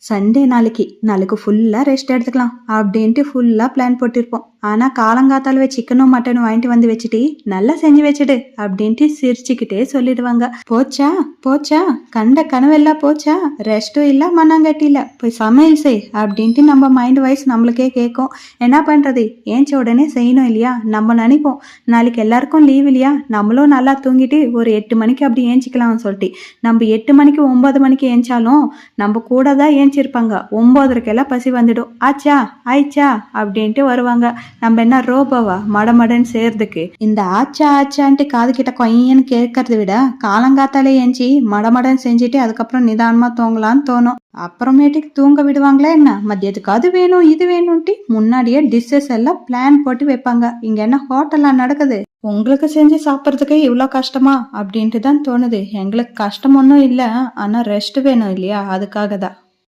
Sunday நாளைக்கு ஃபுல்லா rest எடுத்துக்கலாம் அப்படின்ட்டு ஃபுல்லா பிளான் போட்டிருப்போம். ஆனா காலங்காத்தாலவே சிக்கனும் மட்டனும் வாங்கிட்டு வந்து வச்சுட்டு நல்லா செஞ்சு வச்சுடு அப்படின்ட்டு சிரிச்சுக்கிட்டே சொல்லிடுவாங்க. போச்சா போச்சா, கண்ட கனவெல்லாம் போச்சா, ரெஸ்டும் இல்ல மண்ணாங்கட்டி இல்ல, போய் சமையல் செய் அப்படின்ட்டு நம்ம மைண்ட் வைஸ் நம்மளுக்கே கேட்கும். என்ன பண்றது, ஏஞ்ச உடனே செய்யணும் இல்லையா? நம்ம நினைப்போம் நாளைக்கு எல்லாருக்கும் லீவ் இல்லையா, நம்மளும் நல்லா தூங்கிட்டு ஒரு 8 மணிக்கு அப்படி ஏஞ்சிக்கலாம்னு சொல்லிட்டு நம்ம 8 மணிக்கு 9 மணிக்கு ஏஞ்சாலும் நம்ம கூட தான் ஏஞ்சிருப்பாங்க. 9:30 பசி வந்துடும். ஆச்சா ஆயிச்சா அப்படின்ட்டு வருவாங்க. நம்ம என்ன ரோபோவா மடமடன்னு செய்யறதுக்கு? இந்த ஆச்சா ஆச்சான்ட்டு காது கிட்ட கொய்யன்னு கேட்கறத விட காலங்காத்தாலே ஏஞ்சி மடமடன்னு செஞ்சுட்டு அதுக்கப்புறம் நிதானமா தூங்கலான்னு தோணும். அப்புறமேட்டுக்கு தூங்க விடுவாங்களா என்ன? மதியத்துக்கு அது வேணும் இது வேணும்ட்டு முன்னாடியே டிஷ்ஷஸ் எல்லாம் பிளான் போட்டு வைப்பாங்க. இங்க என்ன ஹோட்டலா நடக்குது? உங்களுக்கு செஞ்சு சாப்பிட்றதுக்கே இவ்வளோ கஷ்டமா அப்படின்ட்டு தான் தோணுது. எங்களுக்கு கஷ்டம் ஒன்றும் இல்லை, ஆனால் ரெஸ்ட் வேணும் இல்லையா, அதுக்காக தான்.